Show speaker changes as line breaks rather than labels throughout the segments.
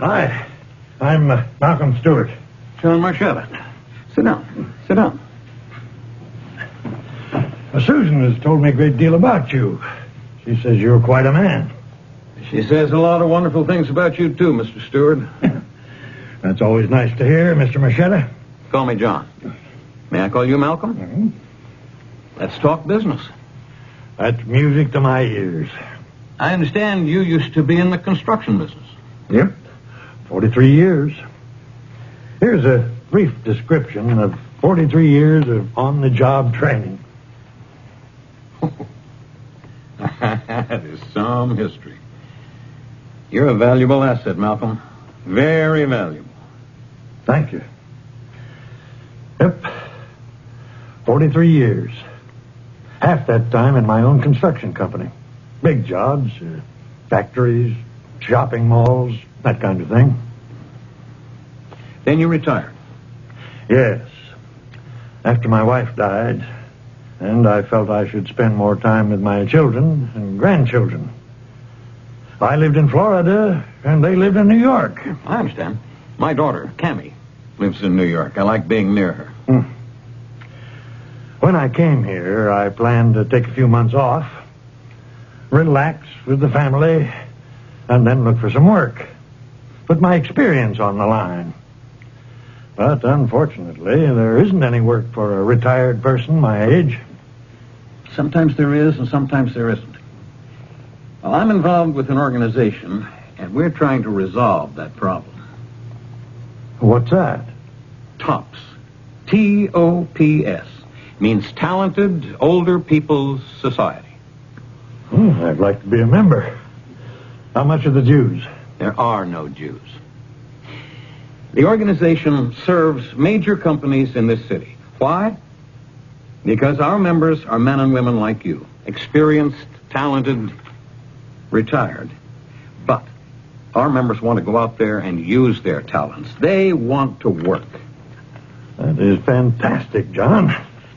Hi. I'm Malcolm Stewart.
John Marchetta. Sit down. Sit down.
Susan has told me a great deal about you. She says you're quite a man.
She says a lot of wonderful things about you, too, Mr. Stewart.
That's always nice to hear, Mr. Marchetta.
Call me John. May I call you Malcolm?
Mm-hmm.
Let's talk business.
That's music to my ears.
I understand you used to be in the construction business.
Yep. 43 years. Here's a brief description of 43 years of on-the-job training.
That is some history. You're a valuable asset, Malcolm. Very valuable.
Thank you. Yep. 43 years. Half that time in my own construction company. Big jobs, factories, shopping malls, that kind of thing.
Then you retired.
Yes. After my wife died, and I felt I should spend more time with my children and grandchildren. I lived in Florida, and they lived in New York.
I understand. My daughter, Cammie, lives in New York. I like being near her.
When I came here, I planned to take a few months off, relax with the family, and then look for some work. Put my experience on the line. But unfortunately, there isn't any work for a retired person my age.
Sometimes there is, and sometimes there isn't. Well, I'm involved with an organization, and we're trying to resolve that problem.
What's that?
TOPS. T-O-P-S. Means Talented Older People's Society.
I'd like to be a member. How much are the dues?
There are no Jews. The organization serves major companies in this city. Why? Because our members are men and women like you. Experienced, talented, retired. But our members want to go out there and use their talents. They want to work.
That is fantastic, John.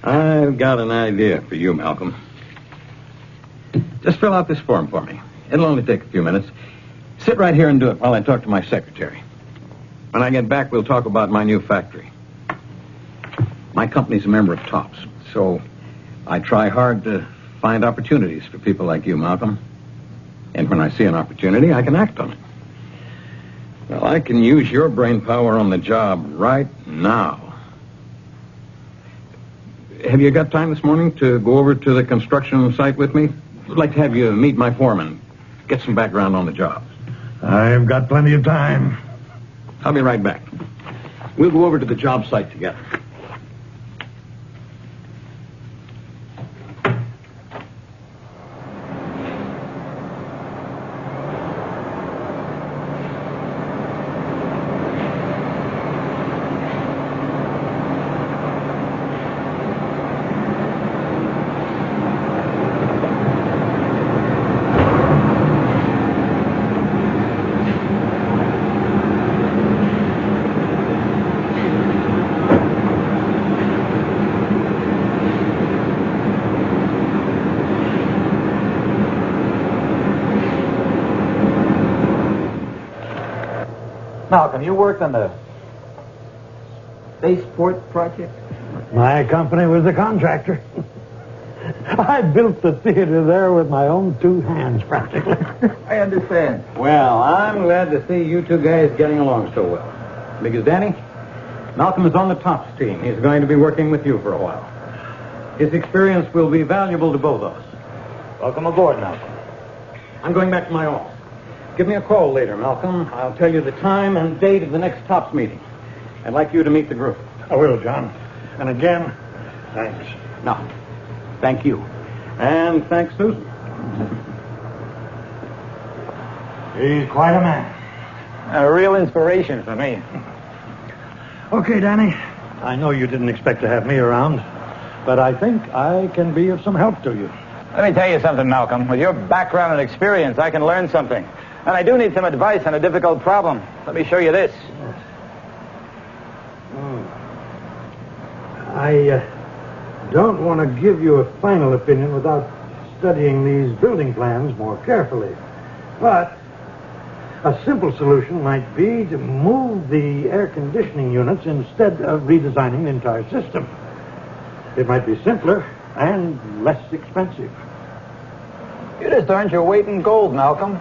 I've got an idea for you, Malcolm. Just fill out this form for me. It'll only take a few minutes. Sit right here and do it while I talk to my secretary. When I get back, we'll talk about my new factory. My company's a member of TOPS, so I try hard to find opportunities for people like you, Malcolm. And when I see an opportunity, I can act on it. Well, I can use your brain power on the job right now. Have you got time this morning to go over to the construction site with me? I'd like to have you meet my foreman, get some background on the job.
I've got plenty of time.
I'll be right back. We'll go over to the job site together.
Malcolm, you worked on the spaceport project?
My company was the contractor. I built the theater there with my own two hands, practically.
I understand.
Well, I'm glad to see you two guys getting along so well. Because, Danny, Malcolm is on the TOPS team. He's going to be working with you for a while. His experience will be valuable to both of us.
Welcome aboard, Malcolm.
I'm going back to my office. Give me a call later, Malcolm. I'll tell you the time and date of the next TOPS meeting. I'd like you to meet the group.
I will, John. And again, thanks.
No, thank you. And thanks, Susan.
He's quite a man.
A real inspiration for me.
Okay, Danny. I know you didn't expect to have me around, but I think I can be of some help to you.
Let me tell you something, Malcolm. With your background and experience, I can learn something. And I do need some advice on a difficult problem. Let me show you this.
I don't want to give you a final opinion without studying these building plans more carefully. But A simple solution might be to move the air conditioning units instead of redesigning the entire system. It might be simpler and less expensive.
You just earned your weight in gold, Malcolm.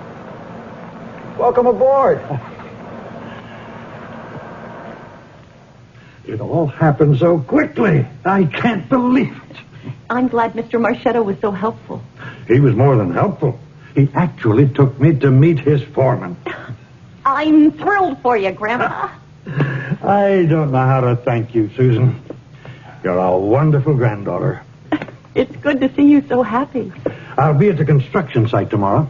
Welcome aboard.
It all happened so quickly. I can't believe it.
I'm glad Mr. Marchetto was so helpful.
He was more than helpful. He actually took me to meet his foreman.
I'm thrilled for you, Grandpa.
I don't know how to thank you, Susan. You're a wonderful granddaughter.
It's good to see you so happy.
I'll be at the construction site tomorrow.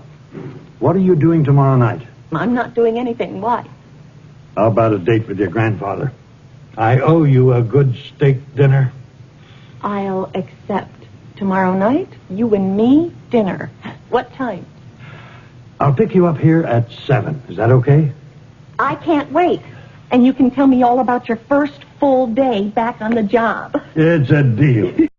What are you doing tomorrow night?
I'm not doing anything. Why?
How about a date with your grandfather? I owe you a good steak dinner.
I'll accept. Tomorrow night, you and me, dinner. What time?
I'll pick you up here at 7. Is that okay?
I can't wait. And you can tell me all about your first full day back on the job.
It's a deal.